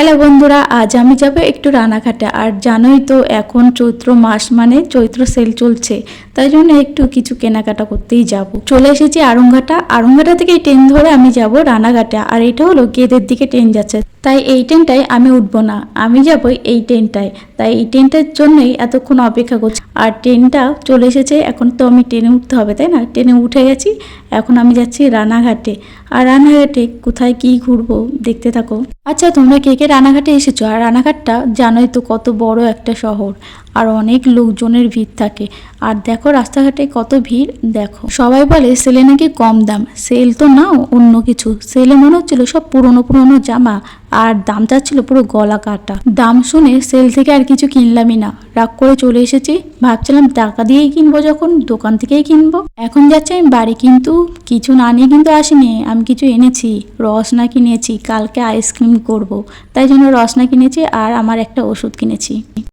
Hello বন্ধুরা, আজ আমি যাব একটু রানাঘাটে। আর জানোই তো এখন চৈত্র মাস মানে চৈত্র সেল চলছে, তাই জন্য একটু কিছু কেনাকাটা করতেই যাব। চলে এসেছি আড়ংঘাটা। আড়ংঘাটা থেকে ট্রেন ধরে আমি যাব রানাঘাটে। আর এটা হলো গেদের দিকে ট্রেন যাচ্ছে, তাই এই ট্রেনটায় আমি উঠবো না, আমি যাব এই ট্রেনটায়। তাই এই ট্রেনটার জন্যই এতক্ষণ অপেক্ষা করছি। আর ট্রেনটা চলে এসেছে, এখন তো আমি ট্রেনে উঠতে হবে, তাই না? ট্রেনে উঠে গেছি, এখন আমি যাচ্ছি রানাঘাটে। আর রানাঘাটে কোথায় কি ঘুরবো দেখতে থাকো। আচ্ছা, তোমরা কে কে রানাঘাটে এসেছো? আর রানাঘাটটা জানোই তো কত বড় একটা শহর, আর অনেক লোকজনের ভিড় থাকে। আর দেখো রাস্তাঘাটে কত ভিড়, দেখো। সবাই বলে সেলে নাকি কম দাম, সেল তো নাও অন্য কিছু। সেলে মনে হচ্ছিল সব পুরনো পুরনো জামা, আর দাম চাচ্ছিল পুরো গলা কাটা। দাম শুনে সেল থেকে আর কিছু কিনলামই না, রাগ করে চলে এসেছি। ভাবছিলাম টাকা দিয়েই কিনবো, যখন দোকান থেকেই কিনবো। এখন যাচ্ছি আমি বাড়ি, কিন্তু কিছু না নিয়ে কিন্তু আসিনি। আমি কিছু এনেছি, রসনা কিনেছি, কালকে আইসক্রিম করব, তাই জন্য রসনা কিনেছি। আর আমার একটা ওষুধ কিনেছি।